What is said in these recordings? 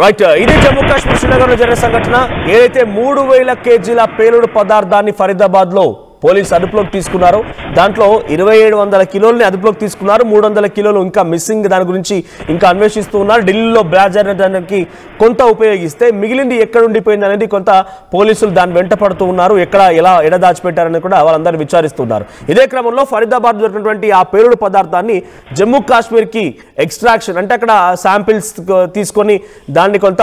Right, ఇది జమ్మూ కాశ్మీర్ శ్రీనగర్ లో జరిగిన సంఘటన. ఏదైతే 3000 కేజీల పేలుడు పదార్థాన్ని ఫరీదాబాద్ లో పోలీసు అదుపులోకి తీసుకున్నారు. దాంట్లో 2700 కిలోల్ని అదుపులోకి తీసుకున్నారు. 300 కిలోలు ఇంకా మిస్సింగ్, దాని గురించి ఇంకా అన్వేషిస్తూ ఉన్నారు. ఢిల్లీలో బ్లాస్ట్ జరగడానికి కొంత ఉపయోగిస్తే మిగిలింది ఎక్కడ ఉండిపోయింది అనేది కొంత పోలీసులు దాన్ని వెంట పడుతూ ఉన్నారు. ఎలా ఎడదాచిపెట్టారని కూడా వాళ్ళందరూ విచారిస్తున్నారు. ఇదే క్రమంలో ఫరీదాబాద్ దొరికినటువంటి ఆ పేలుడు పదార్థాన్ని జమ్మూ కాశ్మీర్కి ఎక్స్ట్రాక్షన్ అంటే అక్కడ శాంపిల్స్ తీసుకొని దాన్ని కొంత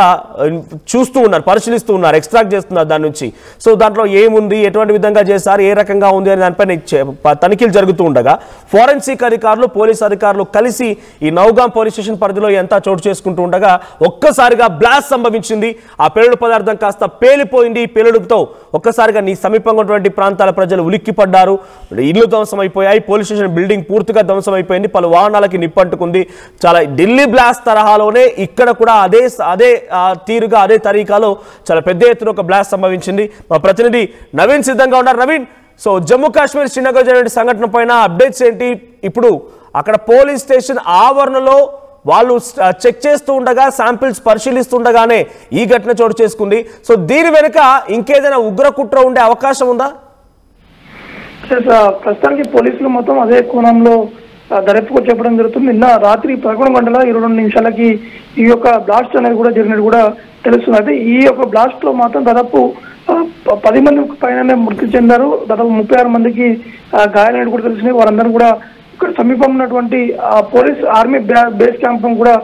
చూస్తూ ఉన్నారు, పరిశీలిస్తూ ఉన్నారు, ఎక్స్ట్రాక్ట్ చేస్తున్నారు దాని నుంచి. సో దాంట్లో ఏముంది, ఎటువంటి విధంగా చేశారు, ఏ రకంగా ఉంది అనే దానిపైన తనిఖీలు జరుగుతూ ఉండగా ఫోరెన్సిక్ అధికారులు, పోలీసు అధికారులు కలిసి ఈ నౌగాం పోలీస్ స్టేషన్ పరిధిలో ఎంత చోటు చేసుకుంటూ ఉండగా ఒక్కసారిగా బ్లాస్ట్ సంభవించింది. ఆ పేలుడు పదార్థం కాస్త పేలిపోయింది. పేలుడుతో ఒక్కసారిగా నీ సమీపంగా ఉన్నటువంటి ప్రాంతాల ప్రజలు ఉలిక్కి పడ్డారు. ఇల్లు ధ్వంసమైపోయాయి. పోలీస్ స్టేషన్ బిల్డింగ్ పూర్తిగా ధ్వంసమైపోయింది. పలు వాహనాలకి నిప్పంటుకుంది. చాలా ఢిల్లీ బ్లాస్ట్ తరహాలోనే ఇక్కడ కూడా అదే తీరుగా అదే తరీకాలో చాలా పెద్ద ఎత్తున ఒక బ్లాస్ట్ సంభవించింది. మా ప్రతినిధి నవీన్ సిద్ధంగా ఉన్నారు. నవీన్, సో జమ్మూ కాశ్మీర్ శ్రీనగర్ జరిగిన సంఘటన పైన అప్డేట్స్ ఏంటి? ఇప్పుడు అక్కడ పోలీస్ స్టేషన్ ఆవరణలో వాళ్ళు చెక్ చేస్తూ ఉండగా, శాంపిల్స్ పరిశీలిస్తుండగానే ఈ ఘటన చోటు చేసుకుంది. సో దీని వెనుక ఇంకేదైనా ఉగ్ర కుట్ర ఉండే అవకాశం ఉందా? ప్రస్తుతానికి పోలీసులు మొత్తం అదే కోణంలో దర్యాప్తు చెప్పడం జరుగుతుంది. నిన్న రాత్రి 11:22 ఈ యొక్క బ్లాస్ట్ అనేది కూడా జరిగినట్టు కూడా తెలుస్తుంది. అయితే ఈ యొక్క బ్లాస్ట్ లో మాత్రం దాదాపు 10 మందికి పైన మృతి చెందారు. దాదాపు 36 మందికి గాయాలైనట్టు కూడా తెలిసినాయి. వారందరూ కూడా ఇక్కడ సమీపంలో ఉన్నటువంటి పోలీస్ ఆర్మీ బేస్ క్యాంప్ కూడా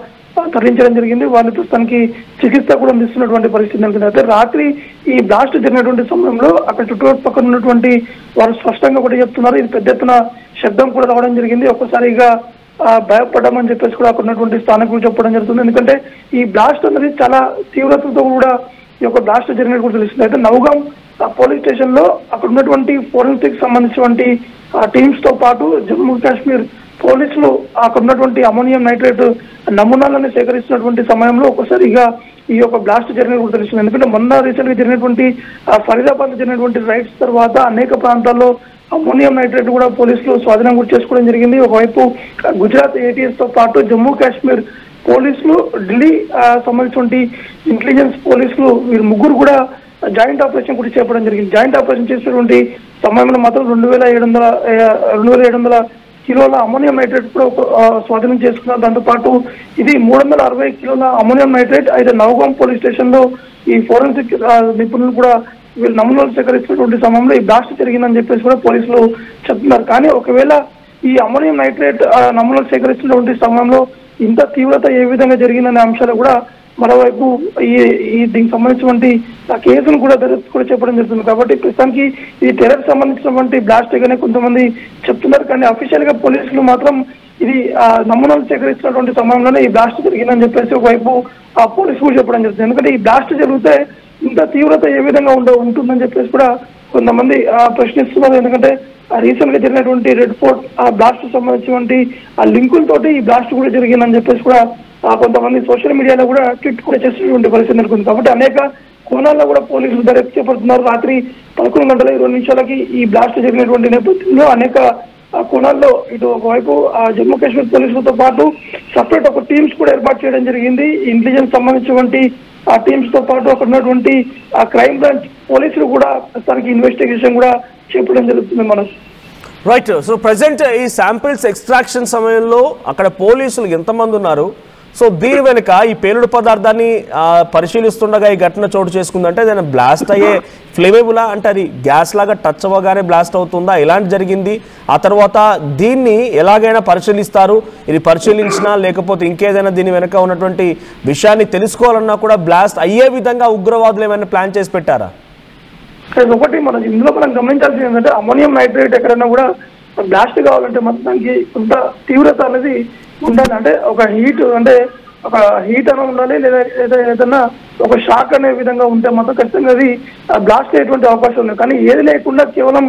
తరలించడం జరిగింది. వాళ్ళు ప్రస్తుతానికి చికిత్స కూడా అందిస్తున్నటువంటి పరిస్థితి నెలకొంది. అయితే రాత్రి ఈ బ్లాస్ట్ జరిగినటువంటి సమయంలో అక్కడ చుట్టుపక్కల ఉన్నటువంటి వారు స్పష్టంగా కూడా చెప్తున్నారు, ఇది పెద్ద ఎత్తున శబ్దం కూడా రావడం జరిగింది. ఒక్కసారిగా భయపడ్డామని చెప్పేసి కూడా అక్కడ ఉన్నటువంటి స్థానికులు చెప్పడం జరుగుతుంది. ఎందుకంటే ఈ బ్లాస్ట్ అనేది చాలా తీవ్రతతో కూడా ఈ యొక్క బ్లాస్ట్ జరిగినట్టు కూడా తెలుస్తుంది. అయితే నౌగాం పోలీస్ స్టేషన్ లో అక్కడ ఉన్నటువంటి ఫోరెన్సిక్ సంబంధించినటువంటి టీమ్స్ తో పాటు జమ్మూ కాశ్మీర్ పోలీసులు అక్కడ ఉన్నటువంటి అమోనియం నైట్రేట్ నమూనాలను సేకరిస్తున్నటువంటి సమయంలో ఒకసారిగా ఈ యొక్క బ్లాస్ట్ జరిగినట్టు కూడా తెలుస్తుంది. ఎందుకంటే మొన్న రీసెంట్ గా జరిగినటువంటి ఫరీదాబాద్ జరిగినటువంటి రైడ్స్ తర్వాత అనేక ప్రాంతాల్లో అమోనియం నైట్రేట్ కూడా పోలీసులు స్వాధీనం కూడా చేసుకోవడం జరిగింది. ఒకవైపు గుజరాత్ ఏటీఎస్ తో పాటు జమ్మూ కాశ్మీర్ పోలీసులు, ఢిల్లీ సంబంధించినటువంటి ఇంటెలిజెన్స్ పోలీసులు వీరు ముగ్గురు కూడా జాయింట్ ఆపరేషన్ కూడా చేపట్టడం జరిగింది. జాయింట్ ఆపరేషన్ చేసినటువంటి సమయంలో మాత్రం 2700 కిలోల అమోనియం నైట్రేట్ కూడా స్వాధీనం చేసుకున్నారు. దాంతోపాటు ఇది 360 కిలోల అమోనియం నైట్రేట్. అయితే నౌగాం పోలీస్ స్టేషన్ లో ఈ ఫోరెన్సిక్ నిపుణులు కూడా వీళ్ళు నమూనాలు సేకరిస్తున్నటువంటి సమయంలో ఈ బ్లాస్ట్ జరిగిందని చెప్పేసి కూడా పోలీసులు చెప్తున్నారు. కానీ ఒకవేళ ఈ అమోనియం నైట్రేట్ నమూనాలు సేకరిస్తున్నటువంటి సమయంలో ఇంత తీవ్రత ఏ విధంగా జరిగిందనే అంశాలు కూడా మరోవైపు ఈ దీనికి సంబంధించినటువంటి కేసును కూడా దర్యాప్తు కూడా చెప్పడం జరుగుతుంది. కాబట్టి ప్రస్తుతానికి ఈ టెర్రర్ సంబంధించినటువంటి బ్లాస్ట్ గానే కొంతమంది చెప్తున్నారు. కానీ అఫీషియల్ గా పోలీసులు మాత్రం ఇది నమూనాలు సేకరిస్తున్నటువంటి సమయంలోనే ఈ బ్లాస్ట్ జరిగిందని చెప్పేసి ఒకవైపు ఆ పోలీసులు చెప్పడం జరుగుతుంది. ఎందుకంటే ఈ బ్లాస్ట్ జరిగితే ఇంత తీవ్రత ఏ విధంగా ఉంటుందని చెప్పేసి కూడా కొంతమంది ప్రశ్నిస్తున్నారు. ఎందుకంటే రీసెంట్ గా జరిగినటువంటి రెడ్ ఫోర్ట్ బ్లాస్ట్ సంబంధించినటువంటి లింకులతోటి ఈ బ్లాస్ట్ కూడా జరిగిందని చెప్పేసి కూడా కొంతమంది సోషల్ మీడియాలో కూడా ట్వీట్ కూడా చేసినటువంటి పరిస్థితి నెలకొంది. కాబట్టి అనేక కోణాల్లో కూడా పోలీసులు దర్యాప్తు చేపడుతున్నారు. రాత్రి 11:20 ఈ బ్లాస్ట్ జరిగినటువంటి నేపథ్యంలో అనేక కోణాల్లో ఇటు ఒకవైపు జమ్మూ కాశ్మీర్ పోలీసులతో పాటు సపరేట్ ఒక టీమ్స్ కూడా ఏర్పాటు చేయడం జరిగింది. ఇంటెలిజెన్స్ సంబంధించినటువంటి ఆ టీమ్స్ తో పాటు అక్కడ ఉన్నటువంటి క్రైమ్ బ్రాంచ్ పోలీసులు కూడా తనకి ఇన్వెస్టిగేషన్ కూడా చేపట్టడం జరుగుతుంది. మనం రైట్, సో ప్రజెంట్ ఈ శాంపిల్స్ ఎక్స్ట్రాక్షన్ సమయంలో అక్కడ పోలీసులు ఎంతమంది ఉన్నారు? సో దీని వెనుక ఈ పేలుడు పదార్థాన్ని పరిశీలిస్తుండగా ఈ ఘటన చోటు చేసుకుందంటే ఏదైనా బ్లాస్ట్ అయ్యే ఫ్లేమేబులా, అంటే అది గ్యాస్ లాగా టచ్ అవ్వగానే బ్లాస్ట్ అవుతుందా, ఎలాంటి జరిగింది? ఆ తర్వాత దీన్ని ఎలాగైనా పరిశీలిస్తారు? ఇది పరిశీలించినా లేకపోతే ఇంకేదైనా దీని వెనుక ఉన్నటువంటి విషయాన్ని తెలుసుకోవాలన్నా కూడా బ్లాస్ట్ అయ్యే విధంగా ఉగ్రవాదులు ఏమైనా ప్లాన్ చేసి పెట్టారా? ఒకటి ఇందులో మనం గమనించాల్సింది ఏంటంటే అమోనియం నైట్రేట్ ఎక్కడైనా కూడా బ్లాస్ట్ కావాలంటే మొత్తం దానికి కొంత తీవ్రత అనేది ఉండాలి. అంటే ఒక హీట్ అనే ఉండాలి, లేదా ఏదైనా ఒక షాక్ అనే విధంగా ఉంటే మాత్రం ఖచ్చితంగా అది బ్లాస్ట్ అయ్యేటువంటి అవకాశం ఉంది. కానీ ఏది లేకుండా కేవలం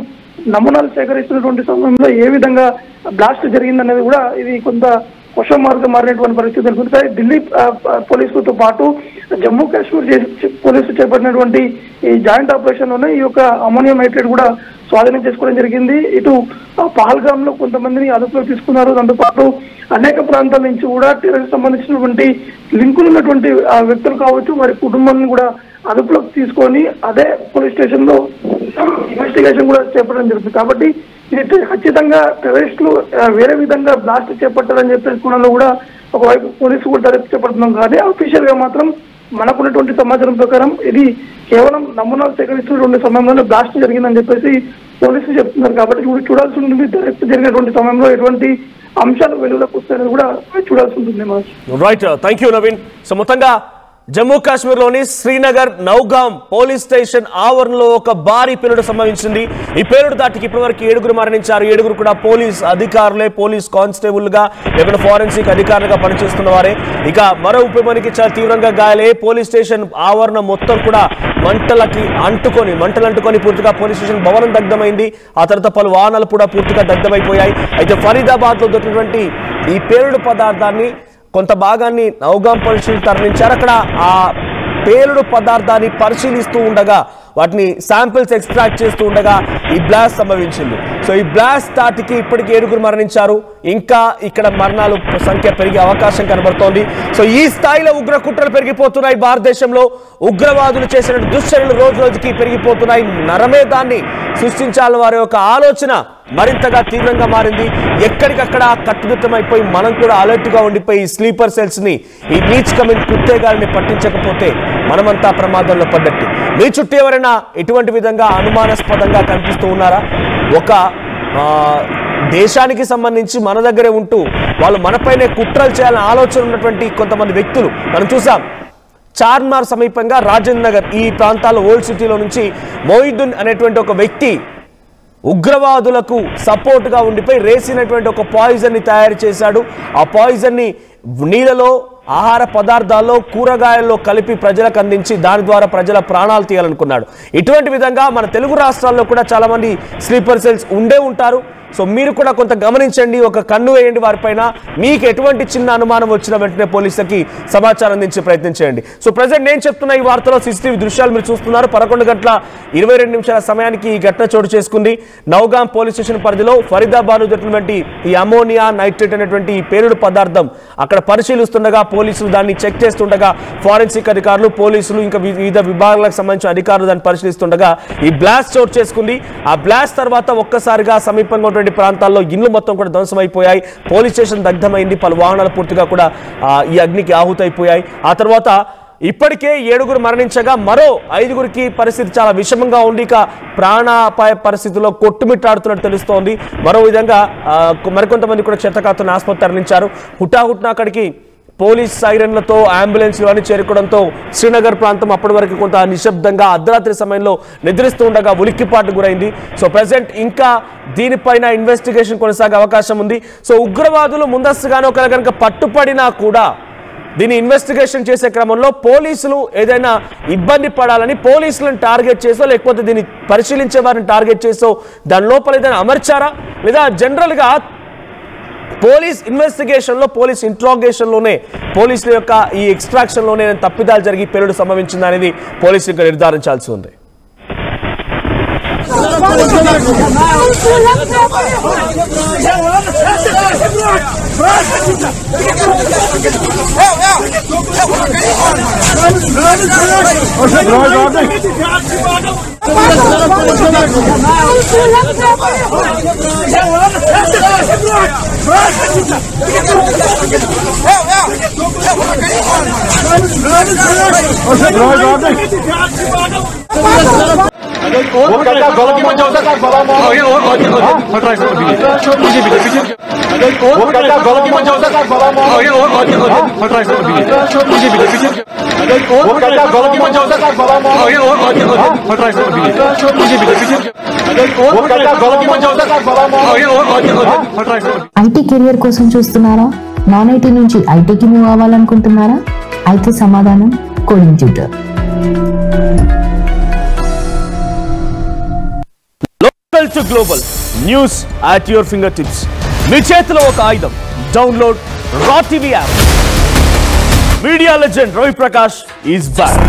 నమూనాలు సేకరిస్తున్నటువంటి సమయంలో ఏ విధంగా బ్లాస్ట్ జరిగిందనేది కూడా ఇది కొంత క్వశ్చన్ మార్క్ మారినటువంటి పరిస్థితి తెలుస్తుంది. ఢిల్లీ పోలీసులతో పాటు జమ్మూ కాశ్మీర్ పోలీసులు చేపట్టినటువంటి ఈ జాయింట్ ఆపరేషన్ లోనే ఈ యొక్క అమోనియం నైట్రేట్ కూడా స్వాధీనం చేసుకోవడం జరిగింది. ఇటు పహల్గామ్ లో కొంతమందిని అదుపులోకి తీసుకున్నారు. దాంతోపాటు అనేక ప్రాంతాల నుంచి కూడా టెర్రరిస్ట్ సంబంధించినటువంటి లింకులు ఉన్నటువంటి వ్యక్తులు కావచ్చు, వారి కుటుంబాన్ని కూడా అదుపులోకి తీసుకొని అదే పోలీస్ స్టేషన్ లో ఇన్వెస్టిగేషన్ కూడా చేపట్టడం జరుగుతుంది. కాబట్టి ఇది ఖచ్చితంగా టెర్రరిస్టులు వేరే విధంగా బ్లాస్ట్ చేపట్టారని చెప్పేసి కోణంలో కూడా ఒకవైపు పోలీసు కూడా దర్యాప్తు చేపడుతున్నాం. కానీ అఫీషియల్ గా మాత్రం మనకున్నటువంటి సమాచారం ప్రకారం ఇది కేవలం నమూనాలు సేకరిస్తున్నటువంటి సమయంలోనే బ్లాస్ట్ జరిగిందని చెప్పేసి పోలీసులు చెప్తున్నారు. కాబట్టి చూడాల్సి ఉంటుంది దర్యాప్తు జరిగినటువంటి సమయంలో ఎటువంటి అంశాలు వెలుగులోకి వస్తాయని కూడా చూడాల్సి ఉంటుంది. Right, thank you Naveen. So మొత్తంగా జమ్మూ కాశ్మీర్లోని శ్రీనగర్ నౌగాం పోలీస్ స్టేషన్ ఆవరణలో ఒక భారీ పేలుడు సంభవించింది. ఈ పేలుడు దాటికి ఇప్పటివరకు 7 మరణించారు. 7 కూడా పోలీస్ అధికారులే, పోలీస్ కానిస్టేబుల్ గా లేకుంటే ఫారెన్సిక్ అధికారులుగా పనిచేస్తున్న వారే. ఇక మరో 30 మందికి చాలా తీవ్రంగా గాయాలే. పోలీస్ స్టేషన్ ఆవరణ మొత్తం కూడా మంటలు అంటుకొని పూర్తిగా పోలీస్ స్టేషన్ భవనం దగ్ధమైంది. ఆ తర్వాత పలు వాహనాలు కూడా పూర్తిగా దగ్ధమైపోయాయి. అయితే ఫరీదాబాద్ లో దొరికినటువంటి ఈ పేలుడు పదార్థాన్ని కొంత భాగాన్ని నౌగాం పోలీసులు తరలించారు. అక్కడ ఆ పేలుడు పదార్థాన్ని పరిశీలిస్తూ ఉండగా, వాటిని శాంపిల్స్ ఎక్స్ట్రాక్ట్ చేస్తూ ఉండగా ఈ బ్లాస్ట్ సంభవించింది. సో ఈ బ్లాస్ట్ దాటికి ఇప్పటికీ 7 మరణించారు. ఇంకా ఇక్కడ మరణాలు సంఖ్య పెరిగే అవకాశం కనబడుతోంది. సో ఈ స్థాయిలో ఉగ్ర కుట్రలు పెరిగిపోతున్నాయి. భారతదేశంలో ఉగ్రవాదులు చేసిన దుశ్చర్యలు రోజు రోజుకి పెరిగిపోతున్నాయి. నరమేధాన్ని సృష్టించాలని వారి యొక్క ఆలోచన మరింతగా తీవ్రంగా మారింది. ఎక్కడికక్కడ కట్టుదిట్టమైపోయి మనం కూడా అలర్ట్ గా ఉండిపోయి స్లీపర్ సెల్స్ ని, ఈ నీచ్ కమింగ్ కుత్తేగాల్ని పట్టించకపోతే మనమంతా ప్రమాదంలో పడ్డట్టు. మీ చుట్టూ ఎవరైనా ఇటువంటి విధంగా అనుమానాస్పదంగా కనిపిస్తూ ఉన్నారా? ఒక దేశానికి సంబంధించి మన దగ్గరే ఉంటూ వాళ్ళు మనపైనే కుట్రలు చేయాలని ఆలోచన ఉన్నటువంటి కొంతమంది వ్యక్తులు మనం చూసాం. చార్మార్ సమీపంగా రాజేంద్ర నగర్ ఈ ప్రాంతాల్లో ఓల్డ్ సిటీలో నుంచి మొయిదున్ అనేటువంటి ఒక వ్యక్తి ఉగ్రవాదులకు సపోర్ట్గా ఉండిపోయి రేసినటువంటి ఒక పాయిజన్ ని తయారు చేశాడు. ఆ పాయిజన్ ని నీళ్ళలో, ఆహార పదార్థాల్లో, కూరగాయల్లో కలిపి ప్రజలకు అందించి దాని ద్వారా ప్రజల ప్రాణాలు తీయాలనుకున్నాడు. ఇటువంటి విధంగా మన తెలుగు రాష్ట్రాల్లో కూడా చాలా మంది స్లీపర్ సెల్స్ ఉండే ఉంటారు. సో మీరు కూడా కొంత గమనించండి, ఒక కన్ను వేయండి వారిపైన. మీకు ఎటువంటి చిన్న అనుమానం వచ్చిన వెంటనే పోలీసులకి సమాచారం అందించే ప్రయత్నం చేయండి. సో ప్రజెంట్ నేను చెప్తున్న ఈ వార్తలో CCTV దృశ్యాలు మీరు చూస్తున్నారు. 11:22 సమయానికి ఈ ఘటన చోటు చేసుకుంది. నౌగాం పోలీస్ స్టేషన్ పరిధిలో ఫరీదాబాద్ జరిగినటువంటి ఈ అమోనియా నైట్రేట్ అనేటువంటి ఈ పేలుడు పదార్థం అక్కడ పరిశీలిస్తుండగా, పోలీసులు దాన్ని చెక్ చేస్తుండగా, ఫారెన్సిక్ అధికారులు, పోలీసులు, ఇంకా వివిధ విభాగాలకు సంబంధించిన అధికారులు దాన్ని పరిశీలిస్తుండగా ఈ బ్లాస్ట్ చోటు చేసుకుంది. ఆ బ్లాస్ట్ తర్వాత ఒక్కసారిగా సమీపంగా ప్రాంతాల్లో ఇళ్లు మొత్తం కూడా ధ్వంసమైపోయాయి. Police station దగ్ధమైంది. పలు వాహనాలు పూర్తిగా కూడా ఈ అగ్నికి ఆహుతైపోయాయి. ఆ తర్వాత ఇప్పటికే 7 మరణించగా మరో 5 పరిస్థితి చాలా విషమంగా ఉంది. ఇక ప్రాణాపాయ పరిస్థితుల్లో కొట్టుమిట్టాడుతున్నట్టు తెలుస్తోంది. మరో విధంగా మరికొంతమంది కూడా క్షతగాతులను ఆసుపత్రి తరలించారు. హుటాహుట్న అక్కడికి పోలీస్ సైరన్లతో అంబులెన్స్లు అని చేరుకోవడంతో శ్రీనగర్ ప్రాంతం అప్పటి వరకు కొంత నిశ్శబ్దంగా అర్ధరాత్రి సమయంలో నిద్రిస్తూ ఉండగా ఉలిక్కిపాటు గురైంది. సో ప్రెసెంట్ ఇంకా దీనిపైన ఇన్వెస్టిగేషన్ కొనసాగే అవకాశం ఉంది. సో ఉగ్రవాదులు ముందస్తుగానే ఒకవేళ కనుక పట్టుపడినా కూడా దీన్ని ఇన్వెస్టిగేషన్ చేసే క్రమంలో పోలీసులు ఏదైనా ఇబ్బంది పడాలని పోలీసులను టార్గెట్ చేసో, లేకపోతే దీన్ని పరిశీలించే వారిని టార్గెట్ చేసో దాని లోపల ఏదైనా అమర్చారా, లేదా జనరల్గా పోలీస్ ఇన్వెస్టిగేషన్లో, పోలీస్ ఇంట్రాగేషన్లోనే, పోలీసుల యొక్క ఈ ఎక్స్ట్రాక్షన్లోనే తప్పిదాలు జరిగి పేలుడు సంభవించింది అనేది పోలీసులు నిర్ధారించాల్సి ఉంది. ఐటీ కెరియర్ కోసం చూస్తున్నారా? నాన్ ఐటీ నుంచి ఐటీకి మూవ్ అవ్వాలనుకుంటున్నారా? అయితే సమాధానం coding tutor. Local to global news at your finger tips. మీ చేతిలో ఒక ఆయుధం. Download raw TV app. Media legend Ravi Prakash is back.